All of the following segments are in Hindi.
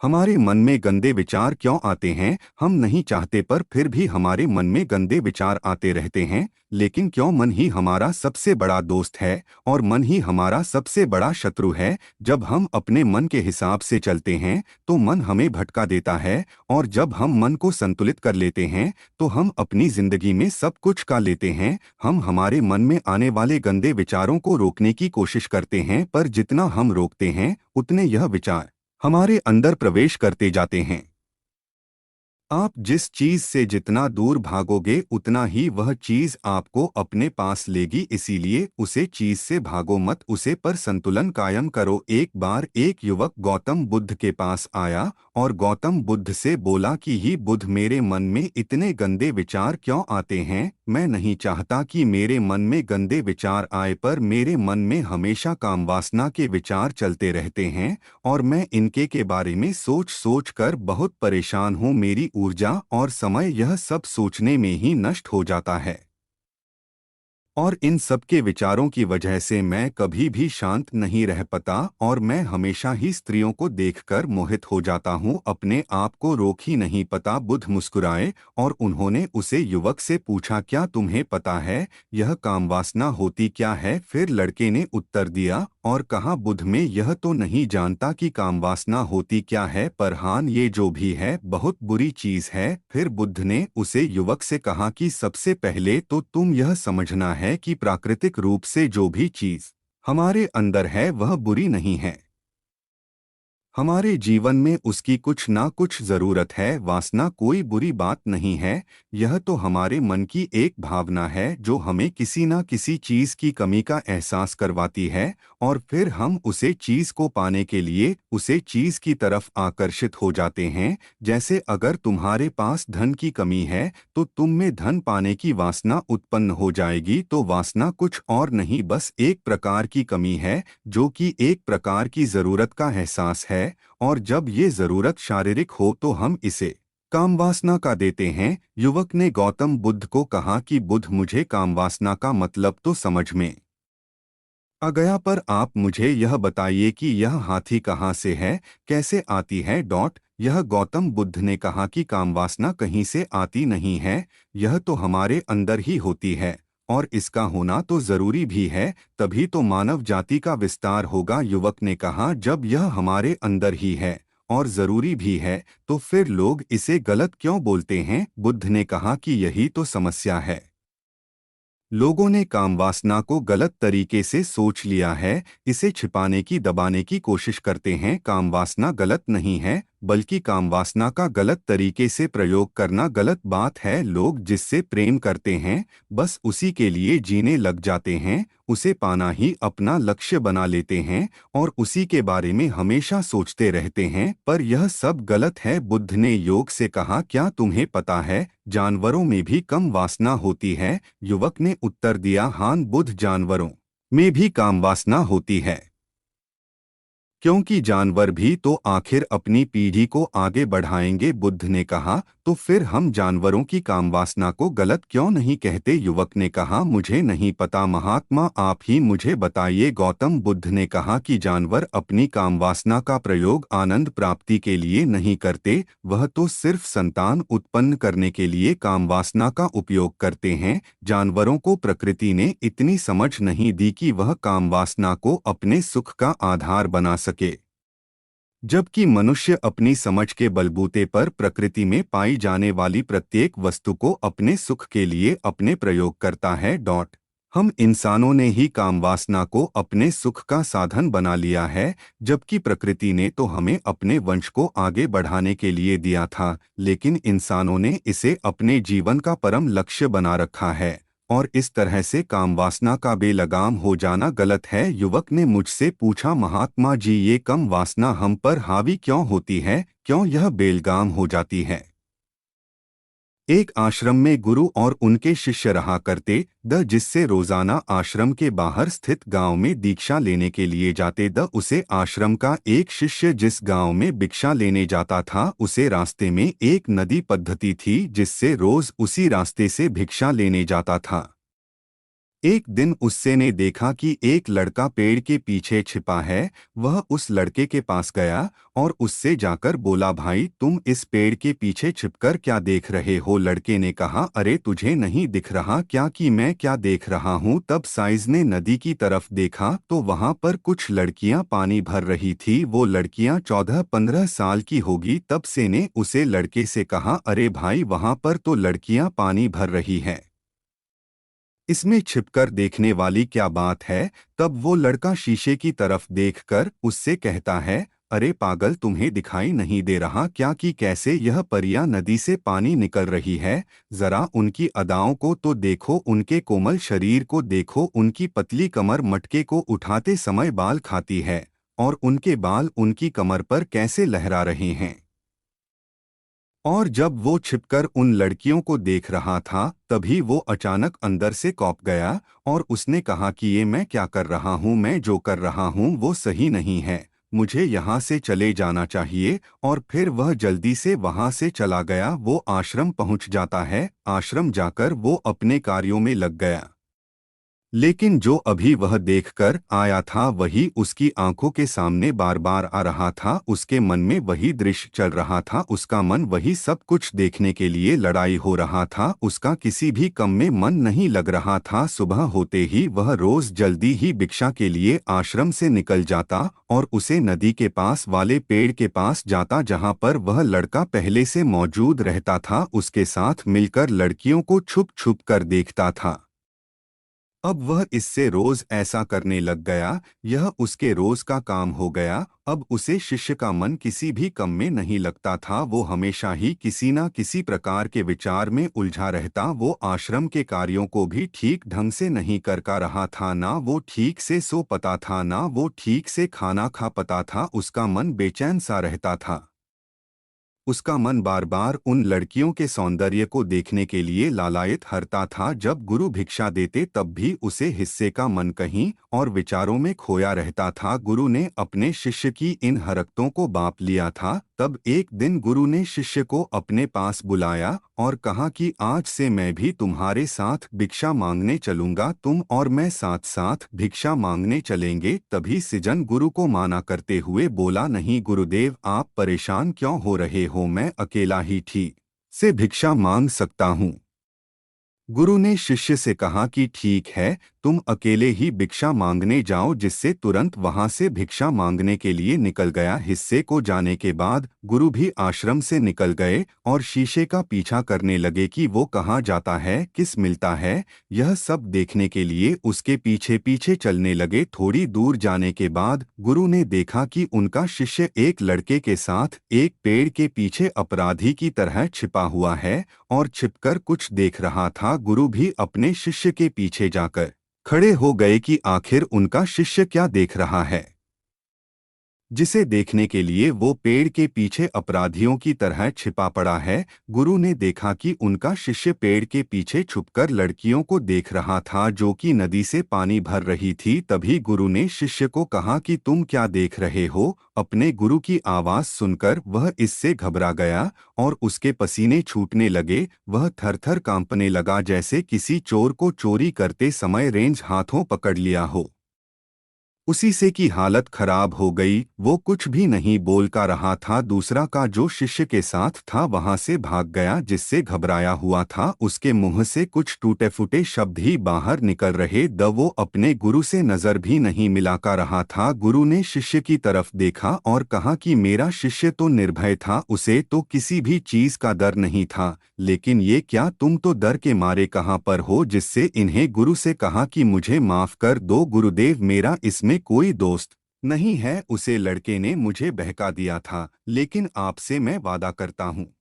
हमारे मन में गंदे विचार क्यों आते हैं? हम नहीं चाहते पर फिर भी हमारे मन में गंदे विचार आते रहते हैं। लेकिन क्यों मन ही हमारा सबसे बड़ा दोस्त है और मन ही हमारा सबसे बड़ा शत्रु है? जब हम अपने मन के हिसाब से चलते हैं तो मन हमें भटका देता है, और जब हम मन को संतुलित कर लेते हैं तो हम अपनी जिंदगी में सब कुछ का लेते हैं। हम हमारे मन में आने वाले गंदे विचारों को रोकने की कोशिश करते हैं, पर जितना हम रोकते हैं उतने यह विचार हमारे अंदर प्रवेश करते जाते हैं। आप जिस चीज से जितना दूर भागोगे उतना ही वह चीज आपको अपने पास लेगी, इसीलिए उसे चीज से भागो मत, उसे पर संतुलन कायम करो। एक बार एक युवक गौतम बुद्ध के पास आया और गौतम बुद्ध से बोला कि ही बुद्ध, मेरे मन में इतने गंदे विचार क्यों आते हैं? मैं नहीं चाहता कि मेरे मन में गंदे विचार आए, पर मेरे मन में हमेशा कामवासना के विचार चलते रहते हैं और मैं इनके के बारे में सोच सोच कर बहुत परेशान हूँ। मेरी ऊर्जा और समय यह सब सोचने में ही नष्ट हो जाता है, और इन सब के विचारों की वजह से मैं कभी भी शांत नहीं रह पाता और मैं हमेशा ही स्त्रियों को देखकर मोहित हो जाता हूँ, अपने आप को रोक ही नहीं पाता। बुद्ध मुस्कुराए और उन्होंने उसे युवक से पूछा, क्या तुम्हें पता है यह कामवासना होती क्या है? फिर लड़के ने उत्तर दिया और कहा, बुद्ध, में यह तो नहीं जानता कि कामवासना होती क्या है, पर हाँ, ये जो भी है बहुत बुरी चीज है। फिर बुद्ध ने उसे युवक से कहा कि सबसे पहले तो तुम यह समझना है कि प्राकृतिक रूप से जो भी चीज हमारे अंदर है वह बुरी नहीं है। हमारे जीवन में उसकी कुछ ना कुछ जरूरत है। वासना कोई बुरी बात नहीं है, यह तो हमारे मन की एक भावना है जो हमें किसी ना किसी चीज की कमी का एहसास करवाती है, और फिर हम उसे चीज को पाने के लिए उसे चीज की तरफ आकर्षित हो जाते हैं। जैसे अगर तुम्हारे पास धन की कमी है तो तुम में धन पाने की वासना उत्पन्न हो जाएगी। तो वासना कुछ और नहीं, बस एक प्रकार की कमी है जो कि एक प्रकार की जरूरत का एहसास है, और जब ये जरूरत शारीरिक हो तो हम इसे कामवासना का देते हैं। युवक ने गौतम बुद्ध को कहा कि बुद्ध, मुझे कामवासना का मतलब तो समझ में आ गया, पर आप मुझे यह बताइए कि यह हाथी कहाँ से है, कैसे आती है? यह गौतम बुद्ध ने कहा कि कामवासना कहीं से आती नहीं है, यह तो हमारे अंदर ही होती है, और इसका होना तो जरूरी भी है, तभी तो मानव जाति का विस्तार होगा। युवक ने कहा, जब यह हमारे अंदर ही है और जरूरी भी है तो फिर लोग इसे गलत क्यों बोलते हैं? बुद्ध ने कहा कि यही तो समस्या है, लोगों ने कामवासना को गलत तरीके से सोच लिया है, इसे छिपाने की दबाने की कोशिश करते हैं। कामवासना गलत नहीं है, बल्कि कामवासना का गलत तरीके से प्रयोग करना गलत बात है। लोग जिससे प्रेम करते हैं बस उसी के लिए जीने लग जाते हैं, उसे पाना ही अपना लक्ष्य बना लेते हैं और उसी के बारे में हमेशा सोचते रहते हैं, पर यह सब गलत है। बुद्ध ने योग से कहा, क्या तुम्हें पता है जानवरों में भी कम वासना होती है? युवक ने उत्तर दिया, हाँ बुद्ध, जानवरों में भी काम वासना होती है, क्योंकि जानवर भी तो आखिर अपनी पीढ़ी को आगे बढ़ाएंगे। बुद्ध ने कहा, तो फिर हम जानवरों की कामवासना को गलत क्यों नहीं कहते? युवक ने कहा, मुझे नहीं पता महात्मा, आप ही मुझे बताइए। गौतम बुद्ध ने कहा कि जानवर अपनी कामवासना का प्रयोग आनंद प्राप्ति के लिए नहीं करते, वह तो सिर्फ संतान उत्पन्न करने के लिए कामवासना का उपयोग करते हैं। जानवरों को प्रकृति ने इतनी समझ नहीं दी कि वह कामवासना को अपने सुख का आधार बना सके, जबकि मनुष्य अपनी समझ के बलबूते पर प्रकृति में पाई जाने वाली प्रत्येक वस्तु को अपने सुख के लिए अपने प्रयोग करता है। हम इंसानों ने ही कामवासना को अपने सुख का साधन बना लिया है, जबकि प्रकृति ने तो हमें अपने वंश को आगे बढ़ाने के लिए दिया था, लेकिन इंसानों ने इसे अपने जीवन का परम लक्ष्य बना रखा है, और इस तरह से कामवासना का बेलगाम हो जाना गलत है। युवक ने मुझसे पूछा, महात्मा जी, ये कम वासना हम पर हावी क्यों होती है, क्यों यह बेलगाम हो जाती है? एक आश्रम में गुरु और उनके शिष्य रहा करते जिससे रोजाना आश्रम के बाहर स्थित गांव में दीक्षा लेने के लिए जाते उसे आश्रम का एक शिष्य जिस गांव में भिक्षा लेने जाता था उसे रास्ते में एक नदी पद्धति थी जिससे रोज उसी रास्ते से भिक्षा लेने जाता था। एक दिन उससे ने देखा कि एक लड़का पेड़ के पीछे छिपा है। वह उस लड़के के पास गया और उससे जाकर बोला, भाई तुम इस पेड़ के पीछे छिपकर क्या देख रहे हो? लड़के ने कहा, अरे तुझे नहीं दिख रहा क्या कि मैं क्या देख रहा हूँ? तब साइज ने नदी की तरफ देखा तो वहां पर कुछ लड़कियां पानी भर रही थी। वो लड़कियां 14-15 साल की होगी। तब से ने उसे लड़के से कहा, अरे भाई वहां पर तो लड़कियां पानी भर रही हैं, इसमें छिपकर देखने वाली क्या बात है? तब वो लड़का शीशे की तरफ देखकर उससे कहता है, अरे पागल तुम्हें दिखाई नहीं दे रहा क्या कि कैसे यह परियां नदी से पानी निकल रही है? जरा उनकी अदाओं को तो देखो, उनके कोमल शरीर को देखो, उनकी पतली कमर मटके को उठाते समय बाल खाती है और उनके बाल उनकी कमर पर कैसे लहरा रहे हैं। और जब वो छिपकर उन लड़कियों को देख रहा था तभी वो अचानक अंदर से कौंप गया और उसने कहा कि ये मैं क्या कर रहा हूँ, मैं जो कर रहा हूँ वो सही नहीं है, मुझे यहाँ से चले जाना चाहिए। और फिर वह जल्दी से वहाँ से चला गया। वो आश्रम पहुँच जाता है। आश्रम जाकर वो अपने कार्यों में लग गया। लेकिन जो अभी वह देखकर आया था वही उसकी आंखों के सामने बार बार आ रहा था। उसके मन में वही दृश्य चल रहा था। उसका मन वही सब कुछ देखने के लिए लड़ाई हो रहा था। उसका किसी भी काम में मन नहीं लग रहा था। सुबह होते ही वह रोज जल्दी ही भिक्षा के लिए आश्रम से निकल जाता और उसे नदी के पास वाले पेड़ के पास जाता जहां पर वह लड़का पहले से मौजूद रहता था। उसके साथ मिलकर लड़कियों को छुप छुप कर देखता था। अब वह इससे रोज ऐसा करने लग गया। यह उसके रोज का काम हो गया। अब उसे शिष्य का मन किसी भी काम में नहीं लगता था। वो हमेशा ही किसी न किसी प्रकार के विचार में उलझा रहता। वो आश्रम के कार्यों को भी ठीक ढंग से नहीं कर का रहा था। ना वो ठीक से सो पाता था, ना वो ठीक से खाना खा पाता था। उसका मन बेचैन सा रहता था। उसका मन बार बार उन लड़कियों के सौंदर्य को देखने के लिए लालायित हरता था। जब गुरु भिक्षा देते तब भी उसे हिस्से का मन कहीं और विचारों में खोया रहता था। गुरु ने अपने शिष्य की इन हरकतों को बांप लिया था। तब एक दिन गुरु ने शिष्य को अपने पास बुलाया और कहा कि आज से मैं भी तुम्हारे साथ भिक्षा मांगने चलूंगा। तुम और मैं साथ साथ भिक्षा मांगने चलेंगे। तभी सृजन गुरु को माना करते हुए बोला, नहीं गुरुदेव, आप परेशान क्यों हो रहे हो? मैं अकेला ही ठीक से भिक्षा मांग सकता हूँ। गुरु ने शिष्य से कहा कि ठीक है, तुम अकेले ही भिक्षा मांगने जाओ। जिससे तुरंत वहां से भिक्षा मांगने के लिए निकल गया। हिस्से को जाने के बाद गुरु भी आश्रम से निकल गए और शीशे का पीछा करने लगे कि वो कहाँ जाता है, किस मिलता है। यह सब देखने के लिए उसके पीछे पीछे चलने लगे। थोड़ी दूर जाने के बाद गुरु ने देखा कि उनका शिष्य एक लड़के के साथ एक पेड़ के पीछे अपराधी की तरह छिपा हुआ है और छिपकर कुछ देख रहा था। गुरु भी अपने शिष्य के पीछे जाकर खड़े हो गए कि आखिर उनका शिष्य क्या देख रहा है, जिसे देखने के लिए वो पेड़ के पीछे अपराधियों की तरह छिपा पड़ा है। गुरु ने देखा कि उनका शिष्य पेड़ के पीछे छुपकर लड़कियों को देख रहा था जो कि नदी से पानी भर रही थी। तभी गुरु ने शिष्य को कहा कि तुम क्या देख रहे हो? अपने गुरु की आवाज सुनकर वह इससे घबरा गया और उसके पसीने छूटने लगे। वह थर-थर कांपने लगा जैसे किसी चोर को चोरी करते समय रेंज हाथों पकड़ लिया हो। उसी से की हालत खराब हो गई। वो कुछ भी नहीं बोल का रहा था। दूसरा का जो शिष्य के साथ था वहां से भाग गया। जिससे घबराया हुआ था उसके मुंह से कुछ टूटे फूटे शब्द ही बाहर निकल रहे द वो अपने गुरु से नजर भी नहीं मिला का रहा था। गुरु ने शिष्य की तरफ देखा और कहा कि मेरा शिष्य तो निर्भय था, उसे तो किसी भी चीज का डर नहीं था। लेकिन ये क्या, तुम तो डर के मारे कहाँ पर हो? जिससे इन्हें गुरु से कहा कि मुझे माफ कर दो गुरुदेव, मेरा इसमें कोई दोस्त नहीं है। उसे लड़के ने मुझे बहका दिया था, लेकिन आपसे मैं वादा करता हूँ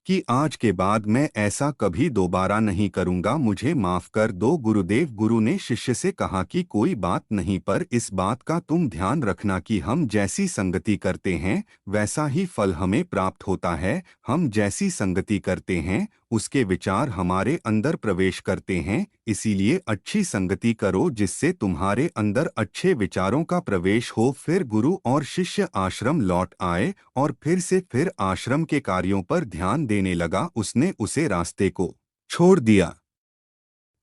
कि आज के बाद मैं ऐसा कभी दोबारा नहीं करूंगा। मुझे माफ कर दो गुरुदेव। गुरु ने शिष्य से कहा कि कोई बात नहीं, पर इस बात का तुम ध्यान रखना कि हम जैसी संगति करते हैं वैसा ही फल हमें प्राप्त होता है। हम जैसी संगति करते हैं उसके विचार हमारे अंदर प्रवेश करते हैं। इसीलिए अच्छी संगति करो जिससे तुम्हारे अंदर अच्छे विचारों का प्रवेश हो। फिर गुरु और शिष्य आश्रम लौट आए और फिर आश्रम के कार्यों पर ध्यान देने लगा। उसने उसे रास्ते को छोड़ दिया।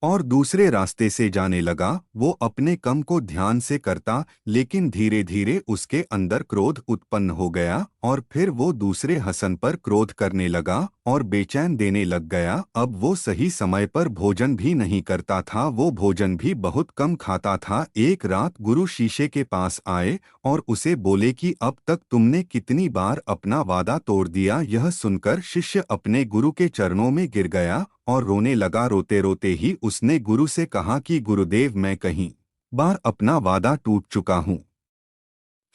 और दूसरे रास्ते से जाने लगा। वो अपने काम को ध्यान से करता, लेकिन धीरे धीरे उसके अंदर क्रोध उत्पन्न हो गया और फिर वो दूसरे हसन पर क्रोध करने लगा और बेचैन देने लग गया। अब वो सही समय पर भोजन भी नहीं करता था, वो भोजन भी बहुत कम खाता था। एक रात गुरु शीशे के पास आए और उसे बोले कि अब तक तुमने कितनी बार अपना वादा तोड़ दिया। यह सुनकर शिष्य अपने गुरु के चरणों में गिर गया और रोने लगा। रोते रोते ही उसने गुरु से कहा कि गुरुदेव, मैं कहीं बार अपना वादा टूट चुका हूँ,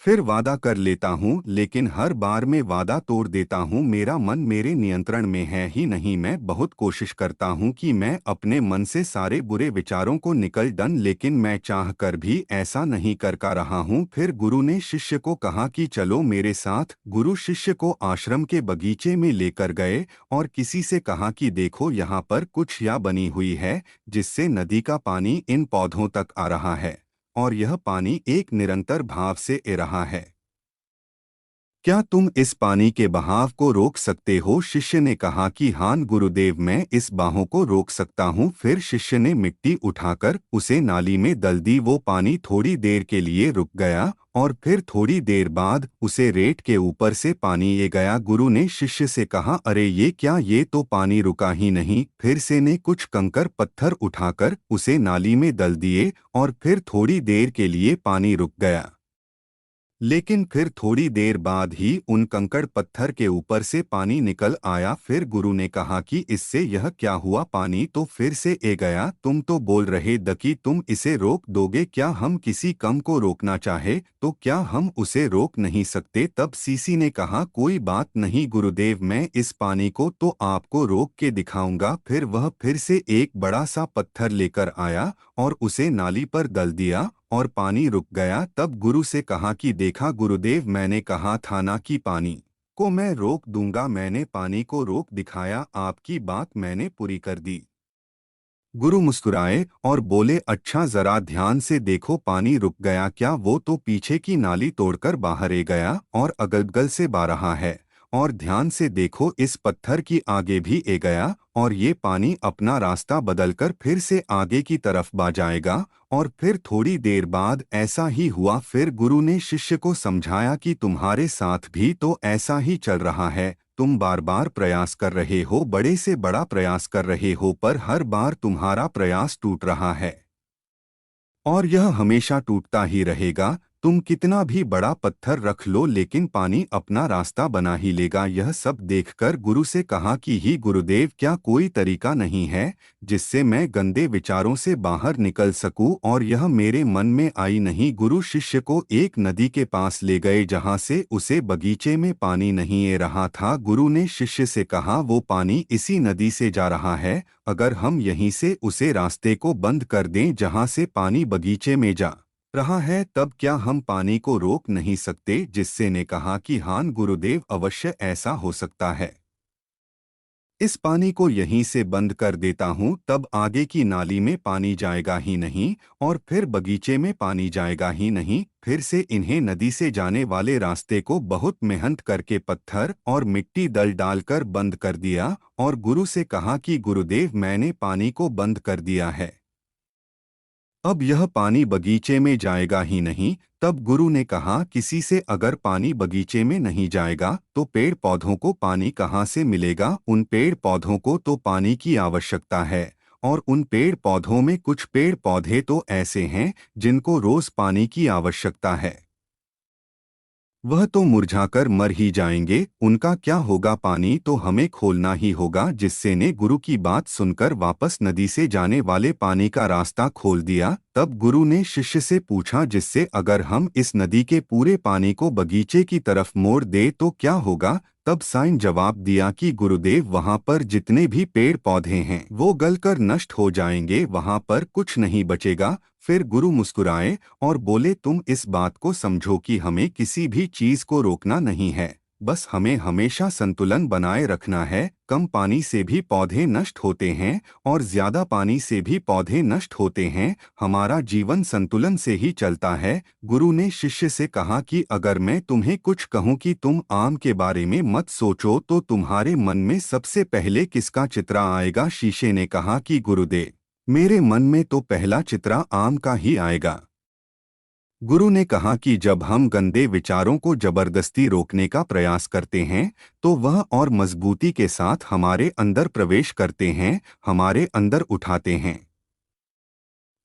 फिर वादा कर लेता हूँ, लेकिन हर बार मैं वादा तोड़ देता हूँ। मेरा मन मेरे नियंत्रण में है ही नहीं। मैं बहुत कोशिश करता हूँ कि मैं अपने मन से सारे बुरे विचारों को निकल डन, लेकिन मैं चाह कर भी ऐसा नहीं कर पा रहा हूँ। फिर गुरु ने शिष्य को कहा कि चलो मेरे साथ। गुरु शिष्य को आश्रम के बगीचे में लेकर गए और किसी से कहा कि देखो, यहाँ पर कुछ या बनी हुई है जिससे नदी का पानी इन पौधों तक आ रहा है और यह पानी एक निरंतर भाव से ए रहा है। क्या तुम इस पानी के बहाव को रोक सकते हो? शिष्य ने कहा कि हाँ गुरुदेव, मैं इस बहाव को रोक सकता हूँ। फिर शिष्य ने मिट्टी उठाकर उसे नाली में दल दी। वो पानी थोड़ी देर के लिए रुक गया और फिर थोड़ी देर बाद उसे रेत के ऊपर से पानी ए गया। गुरु ने शिष्य से कहा, अरे ये क्या, ये तो पानी रुका ही नहीं। फिर से ने कुछ कंकर पत्थर उठाकर उसे नाली में दल दिए और फिर थोड़ी देर के लिए पानी रुक गया, लेकिन फिर थोड़ी देर बाद ही उन कंकड़ पत्थर के ऊपर से पानी निकल आया। फिर गुरु ने कहा कि इससे यह क्या हुआ, पानी तो फिर से ए गया। तुम तो बोल रहे द कि तुम इसे रोक दोगे। क्या हम किसी कम को रोकना चाहे तो क्या हम उसे रोक नहीं सकते? तब सीसी ने कहा, कोई बात नहीं गुरुदेव, मैं इस पानी को तो आपको रोक के दिखाऊंगा। फिर वह फिर से एक बड़ा सा पत्थर लेकर आया और उसे नाली पर दल दिया और पानी रुक गया। तब गुरु से कहा कि देखा गुरुदेव, मैंने कहा था ना कि पानी को मैं रोक दूंगा। मैंने पानी को रोक दिखाया, आपकी बात मैंने पूरी कर दी। गुरु मुस्कुराए और बोले, अच्छा जरा ध्यान से देखो, पानी रुक गया क्या? वो तो पीछे की नाली तोड़कर बाहर ए गया और अगल-बगल से बह रहा है। और ध्यान से देखो, इस पत्थर की आगे भी ए गया और ये पानी अपना रास्ता बदलकर फिर से आगे की तरफ बह जाएगा। और फिर थोड़ी देर बाद ऐसा ही हुआ। फिर गुरु ने शिष्य को समझाया कि तुम्हारे साथ भी तो ऐसा ही चल रहा है। तुम बार बार प्रयास कर रहे हो, बड़े से बड़ा प्रयास कर रहे हो, पर हर बार तुम्हारा प्रयास टूट रहा है और यह हमेशा टूटता ही रहेगा। तुम कितना भी बड़ा पत्थर रख लो, लेकिन पानी अपना रास्ता बना ही लेगा। यह सब देखकर गुरु से कहा कि ही गुरुदेव, क्या कोई तरीका नहीं है जिससे मैं गंदे विचारों से बाहर निकल सकूं? और यह मेरे मन में आई नहीं। गुरु शिष्य को एक नदी के पास ले गए जहां से उसे बगीचे में पानी नहीं आ रहा था। गुरु ने शिष्य से कहा, वो पानी इसी नदी से जा रहा है। अगर हम यहीं से उसे रास्ते को बंद कर दें जहां से पानी बगीचे में जा रहा है, तब क्या हम पानी को रोक नहीं सकते? जिससे ने कहा कि हाँ गुरुदेव, अवश्य ऐसा हो सकता है। इस पानी को यहीं से बंद कर देता हूँ, तब आगे की नाली में पानी जाएगा ही नहीं और फिर बगीचे में पानी जाएगा ही नहीं। फिर से इन्हें नदी से जाने वाले रास्ते को बहुत मेहनत करके पत्थर और मिट्टी दल डालकर बंद कर दिया और गुरु से कहा कि गुरुदेव, मैंने पानी को बंद कर दिया है, अब यह पानी बगीचे में जाएगा ही नहीं। तब गुरु ने कहा, किसी से अगर पानी बगीचे में नहीं जाएगा तो पेड़ पौधों को पानी कहाँ से मिलेगा? उन पेड़ पौधों को तो पानी की आवश्यकता है और उन पेड़ पौधों में कुछ पेड़ पौधे तो ऐसे हैं जिनको रोज पानी की आवश्यकता है, वह तो मुरझाकर मर ही जाएंगे। उनका क्या होगा? पानी तो हमें खोलना ही होगा। जिससे ने गुरु की बात सुनकर वापस नदी से जाने वाले पानी का रास्ता खोल दिया। तब गुरु ने शिष्य से पूछा, जिससे अगर हम इस नदी के पूरे पानी को बगीचे की तरफ मोड़ दे तो क्या होगा? तब साईं जवाब दिया कि गुरुदेव, वहां पर जितने भी पेड़ पौधे हैं वो गलकर नष्ट हो जाएंगे, वहां पर कुछ नहीं बचेगा। फिर गुरु मुस्कुराए और बोले, तुम इस बात को समझो कि हमें किसी भी चीज को रोकना नहीं है, बस हमें हमेशा संतुलन बनाए रखना है। कम पानी से भी पौधे नष्ट होते हैं और ज्यादा पानी से भी पौधे नष्ट होते हैं। हमारा जीवन संतुलन से ही चलता है। गुरु ने शिष्य से कहा कि अगर मैं तुम्हें कुछ कहूँ कि तुम आम के बारे में मत सोचो तो तुम्हारे मन में सबसे पहले किसका चित्र आएगा? शीशे ने कहा कि गुरुदेव, मेरे मन में तो पहला चित्रा आम का ही आएगा। गुरु ने कहा कि जब हम गंदे विचारों को जबरदस्ती रोकने का प्रयास करते हैं तो वह और मजबूती के साथ हमारे अंदर प्रवेश करते हैं, हमारे अंदर उठाते हैं।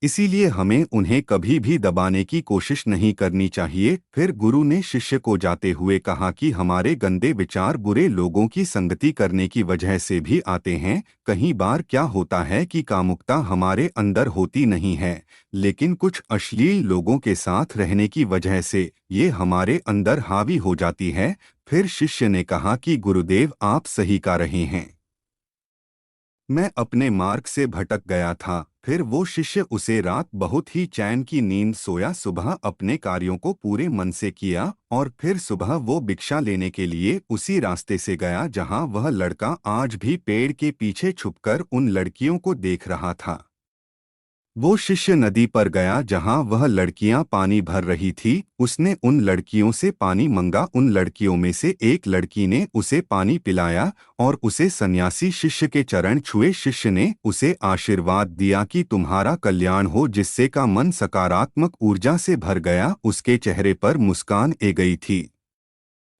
इसीलिए हमें उन्हें कभी भी दबाने की कोशिश नहीं करनी चाहिए। फिर गुरु ने शिष्य को जाते हुए कहा कि हमारे गंदे विचार बुरे लोगों की संगति करने की वजह से भी आते हैं। कई बार क्या होता है कि कामुकता हमारे अंदर होती नहीं है, लेकिन कुछ अश्लील लोगों के साथ रहने की वजह से ये हमारे अंदर हावी हो जाती है। फिर शिष्य ने कहा कि गुरुदेव, आप सही कह रहे हैं, मैं अपने मार्ग से भटक गया था। फिर वो शिष्य उसे रात बहुत ही चैन की नींद सोया, सुबह अपने कार्यों को पूरे मन से किया और फिर सुबह वो भिक्षा लेने के लिए उसी रास्ते से गया जहां वह लड़का आज भी पेड़ के पीछे छुपकर उन लड़कियों को देख रहा था। वो शिष्य नदी पर गया जहां वह लड़कियां पानी भर रही थी। उसने उन लड़कियों से पानी मंगा। उन लड़कियों में से एक लड़की ने उसे पानी पिलाया और उसे सन्यासी शिष्य के चरण छुए। शिष्य ने उसे आशीर्वाद दिया कि तुम्हारा कल्याण हो, जिससे का मन सकारात्मक ऊर्जा से भर गया। उसके चेहरे पर मुस्कान आ गई थी,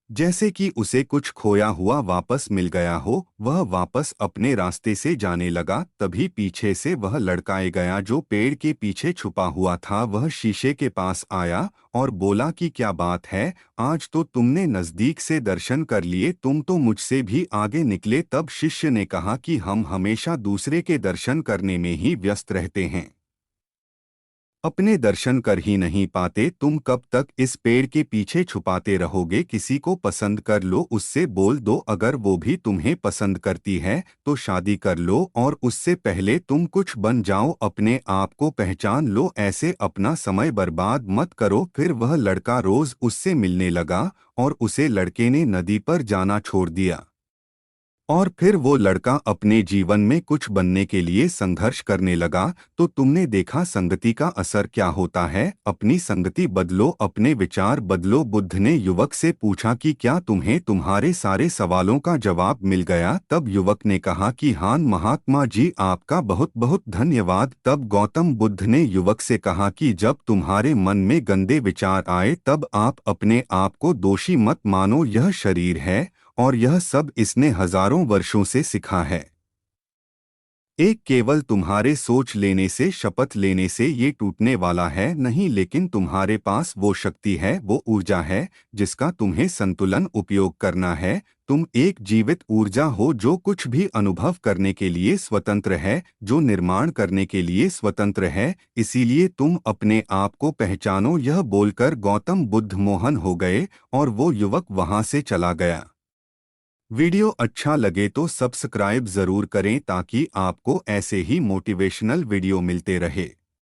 जैसे कि उसे कुछ खोया हुआ वापस मिल गया हो। वह वापस अपने रास्ते से जाने लगा। तभी पीछे से वह लड़का आ गया जो पेड़ के पीछे छुपा हुआ था। वह शीशे के पास आया और बोला कि क्या बात है, आज तो तुमने नजदीक से दर्शन कर लिए, तुम तो मुझसे भी आगे निकले। तब शिष्य ने कहा कि हम हमेशा दूसरे के दर्शन करने में ही व्यस्त रहते हैं, अपने दर्शन कर ही नहीं पाते। तुम कब तक इस पेड़ के पीछे छुपाते रहोगे? किसी को पसंद कर लो, उससे बोल दो। अगर वो भी तुम्हें पसंद करती है तो शादी कर लो और उससे पहले तुम कुछ बन जाओ। अपने आप को पहचान लो, ऐसे अपना समय बर्बाद मत करो। फिर वह लड़का रोज उससे मिलने लगा और उसे लड़के ने नदी पर जाना छोड़ दिया। और फिर वो लड़का अपने जीवन में कुछ बनने के लिए संघर्ष करने लगा। तो तुमने देखा संगति का असर क्या होता है। अपनी संगति बदलो, अपने विचार बदलो। बुद्ध ने युवक से पूछा कि क्या तुम्हें तुम्हारे सारे सवालों का जवाब मिल गया? तब युवक ने कहा कि हाँ महात्मा जी, आपका बहुत बहुत धन्यवाद। तब गौतम बुद्ध ने युवक से कहा कि जब तुम्हारे मन में गंदे विचार आए तब आप अपने आप को दोषी मत मानो। यह शरीर है और यह सब इसने हजारों वर्षों से सीखा है। एक केवल तुम्हारे सोच लेने से, शपथ लेने से ये टूटने वाला है नहीं, लेकिन तुम्हारे पास वो शक्ति है, वो ऊर्जा है जिसका तुम्हें संतुलन उपयोग करना है। तुम एक जीवित ऊर्जा हो जो कुछ भी अनुभव करने के लिए स्वतंत्र है, जो निर्माण करने के लिए स्वतंत्र है। इसीलिए तुम अपने आप को पहचानो। यह बोलकर गौतम बुद्ध मोहन हो गए और वो युवक वहां से चला गया। वीडियो अच्छा लगे तो सब्सक्राइब जरूर करें ताकि आपको ऐसे ही मोटिवेशनल वीडियो मिलते रहे।